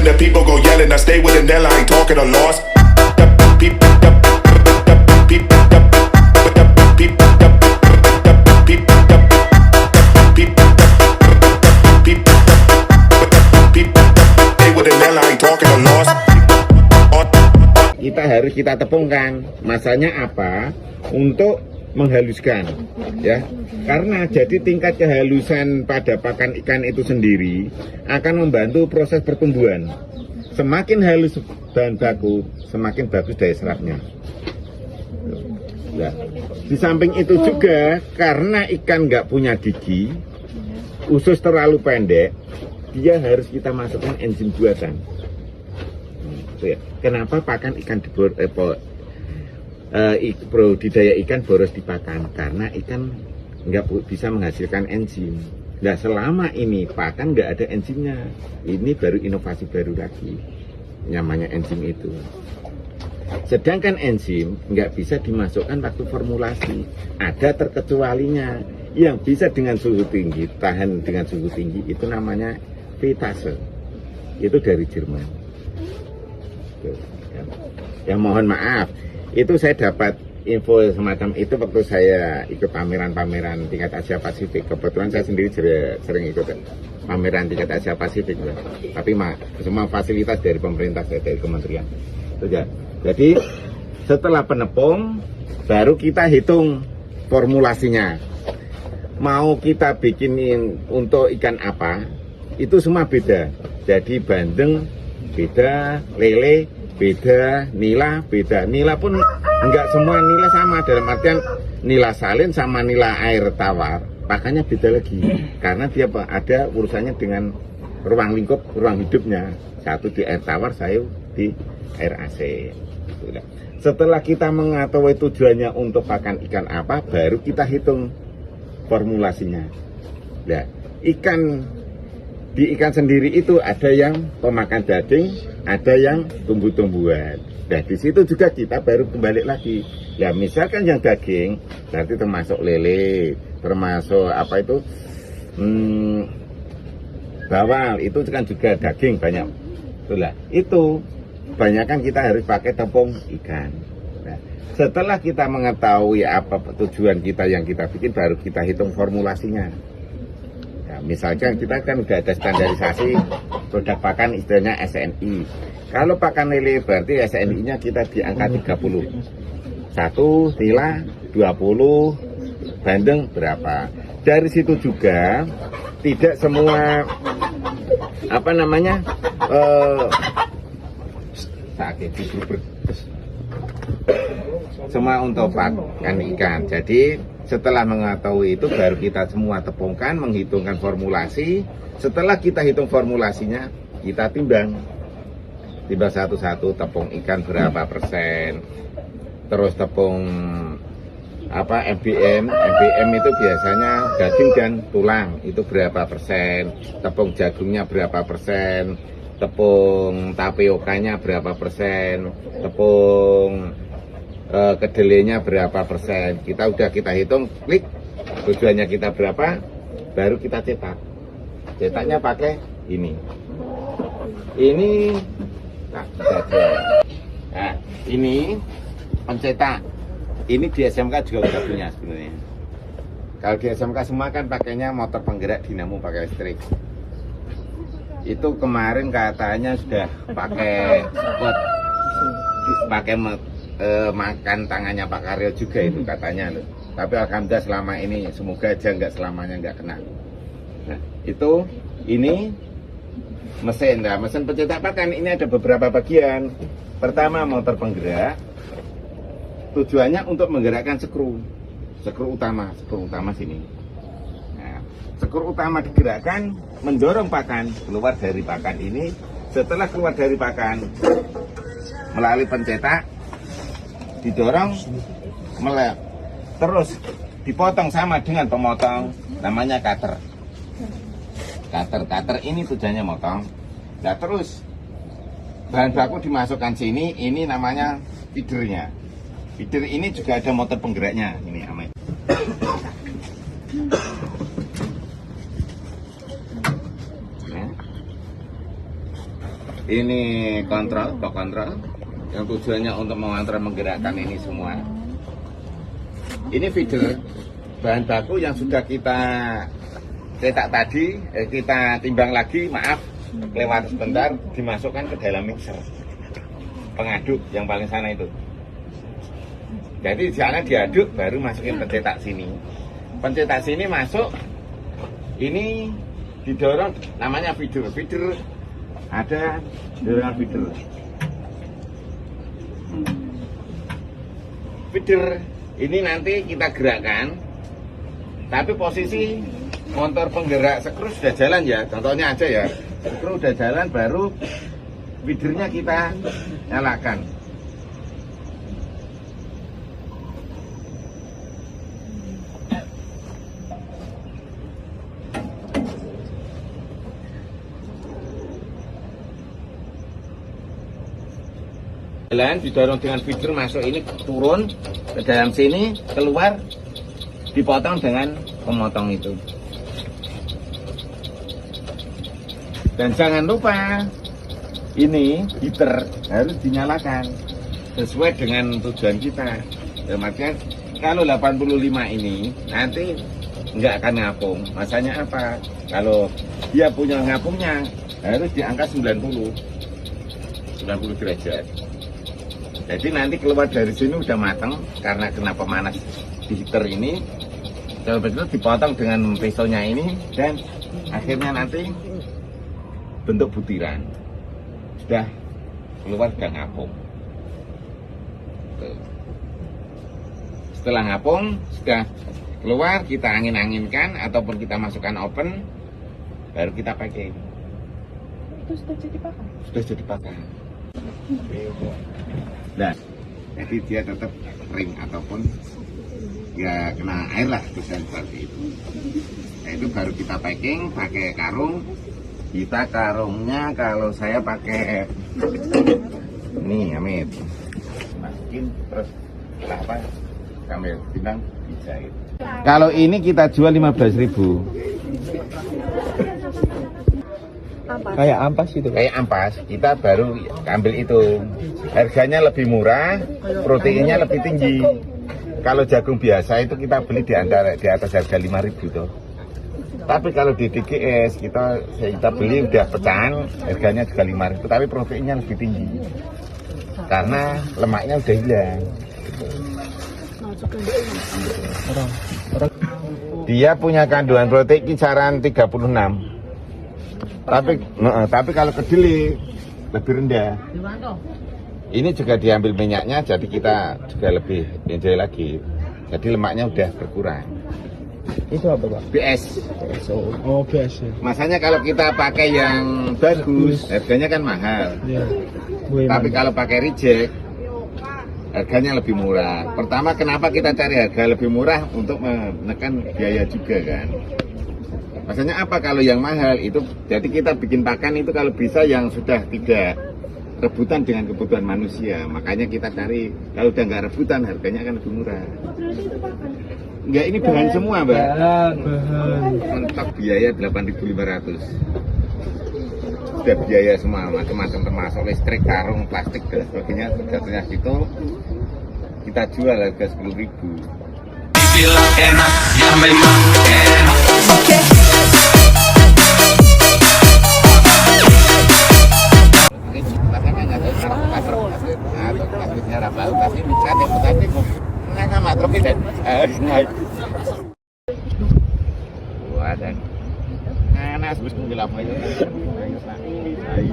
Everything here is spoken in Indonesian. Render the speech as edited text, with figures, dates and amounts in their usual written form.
the people go yelling. I stay with a Nella, I ain't talking a loss. Kita tepungkan. Masanya apa? Untuk menghaluskan, ya. Karena jadi tingkat kehalusan pada pakan ikan itu sendiri akan membantu proses pertumbuhan. Semakin halus bahan baku, semakin bagus daya serapnya. Nah, di samping itu juga karena ikan nggak punya gigi, usus terlalu pendek, dia harus kita masukkan enzim buatan. Kenapa pakan ikan budidaya ikan boros di pakan? Karena ikan nggak bisa menghasilkan enzim. Nah, selama ini pakan nggak ada enzimnya. Ini baru inovasi baru lagi, namanya enzim itu. Sedangkan enzim nggak bisa dimasukkan waktu formulasi. Ada terkecualinya. Yang bisa dengan suhu tinggi, tahan dengan suhu tinggi, itu namanya fetase. Itu dari Jerman. Ya mohon maaf, itu saya dapat info semacam itu waktu saya ikut pameran-pameran tingkat Asia Pasifik. Kebetulan saya sendiri sering ikut pameran tingkat Asia Pasifik, ya. Tapi semua fasilitas dari pemerintah, dari kementerian. Itu ya. Jadi setelah penepung, baru kita hitung formulasinya. Mau kita bikinin untuk ikan apa, itu semua beda. Jadi bandeng beda, lele beda, nila beda. Nila pun enggak semua nila sama, dalam artian nila salin sama nila air tawar pakannya beda lagi, karena dia ada urusannya dengan ruang lingkup, ruang hidupnya. Satu di air tawar, saya di air AC. Setelah kita mengetahui tujuannya untuk pakan ikan apa, baru kita hitung formulasinya. Nah, di ikan sendiri itu ada yang pemakan daging, ada yang tumbuh-tumbuhan. Nah, di situ juga kita baru kembali lagi. Ya, misalkan yang daging, berarti termasuk lele, termasuk apa itu, bawal, itu kan juga daging banyak. Itulah, itu kebanyakan kita harus pakai tepung ikan. Nah, setelah kita mengetahui apa tujuan kita yang kita bikin, baru kita hitung formulasinya. Misalkan kita kan udah ada standarisasi produk pakan, istilahnya SNI. Kalau pakan lele berarti SNI-nya kita di angka 30. 1 nila, 20 bandeng berapa. Dari situ juga tidak semua semua untuk pakan ikan. Jadi setelah mengetahui itu, baru kita semua tepungkan, menghitungkan formulasi. Setelah kita hitung formulasinya, kita timbang satu-satu, tepung ikan berapa persen, terus tepung MBM itu biasanya daging dan tulang, itu berapa persen, tepung jagungnya berapa persen, tepung tapiokanya berapa persen, tepung kedelainya berapa persen. Kita hitung, klik, tujuannya kita berapa, baru kita cetak. Cetaknya pakai ini nah, ini pencetak. Ini di SMK juga udah punya sebenarnya. Kalau di SMK semua kan pakainya motor penggerak dinamo pakai listrik. Itu kemarin katanya sudah pakai makan tangannya Pak Karyo juga itu katanya loh. Tapi alhamdulillah selama ini, semoga aja nggak selamanya nggak kena. Nah, itu ini mesin. Nah, mesin pencetak pakan ini ada beberapa bagian. Pertama, motor penggerak. Tujuannya untuk menggerakkan skru utama sini. Nah, skru utama digerakkan mendorong pakan keluar dari pakan ini. Setelah keluar dari pakan melalui pencetak, didorong terus dipotong sama dengan pemotong, namanya cutter ini tujuannya motong. Nah, terus bahan baku dimasukkan sini, ini namanya feedernya. Feeder ini juga ada motor penggeraknya, ini aman. Ini kontrol, kok kontrol yang tujuannya untuk mengontrol menggerakkan ini semua. Ini feeder bahan baku yang sudah kita cetak tadi, kita timbang lagi, maaf lewat sebentar, dimasukkan ke dalam mixer pengaduk yang paling sana itu. Jadi di sana diaduk, baru masukin pencetak sini. Pencetak sini masuk, ini didorong, namanya feeder. Feeder ada dorongan feeder. Feeder ini nanti kita gerakkan, tapi posisi motor penggerak skru sudah jalan ya, contohnya aja ya, skru sudah jalan, baru feedernya kita nyalakan. Jalan didorong dengan feeder, masuk ini, turun ke dalam sini, keluar dipotong dengan pemotong itu. Dan jangan lupa ini heater harus dinyalakan sesuai dengan tujuan kita. Maksudnya kalau 85 ini nanti nggak akan ngapung. Masanya apa? Kalau dia punya ngapungnya harus di angka 90 derajat. Jadi nanti keluar dari sini udah matang karena kena pemanas di heater ini. Kalau betul dipotong dengan pisaunya ini dan akhirnya nanti bentuk butiran. Sudah keluar, sudah ngapung. Tuh. Setelah ngapung, sudah keluar, kita angin-anginkan ataupun kita masukkan oven, baru kita pakai. Itu sudah jadi pakan? Sudah jadi pakan. Nah, jadi dia tetap kering ataupun ya kena air lah, bisa seperti itu. Nah, itu baru kita packing pakai karung. Kita karungnya kalau saya pakai ini Amit, masukin terus apa? Kami bilang dijahit. Kalau ini kita jual 15.000. Kayak ampas gitu. Kayak ampas, kita baru ambil itu. Harganya lebih murah, proteinnya lebih tinggi. Kalau jagung biasa itu kita beli di atas harga 5.000 tuh. Tapi kalau di DGS kita beli udah pecahan, harganya juga 5.000, tapi proteinnya lebih tinggi. Karena lemaknya udah hilang. Dia punya kandungan protein kisaran 36. Tapi kalau kedelai lebih rendah. Ini juga diambil minyaknya, jadi kita juga lebih enjoy lagi. Jadi lemaknya udah berkurang. Itu apa Pak? BS. Oh BS ya. Masanya kalau kita pakai yang bagus, harganya kan mahal. Ya. Tapi kalau pakai reject, harganya lebih murah. Pertama, kenapa kita cari harga lebih murah? Untuk menekan biaya juga kan. Masanya apa kalau yang mahal itu, jadi kita bikin pakan itu kalau bisa yang sudah tidak rebutan dengan kebutuhan manusia. Makanya kita cari, kalau udah nggak rebutan harganya akan lebih murah. Enggak, ini bahan semua Mbak. Bahan. Mentok biaya 8.500. Sudah biaya semua, macam-macam termasuk listrik, karung, plastik dan sebagainya. Jatuhnya situ kita jual harga 10.000. Bilang enak, ya memang enak. Nanas bus menggelap aja. Ayo,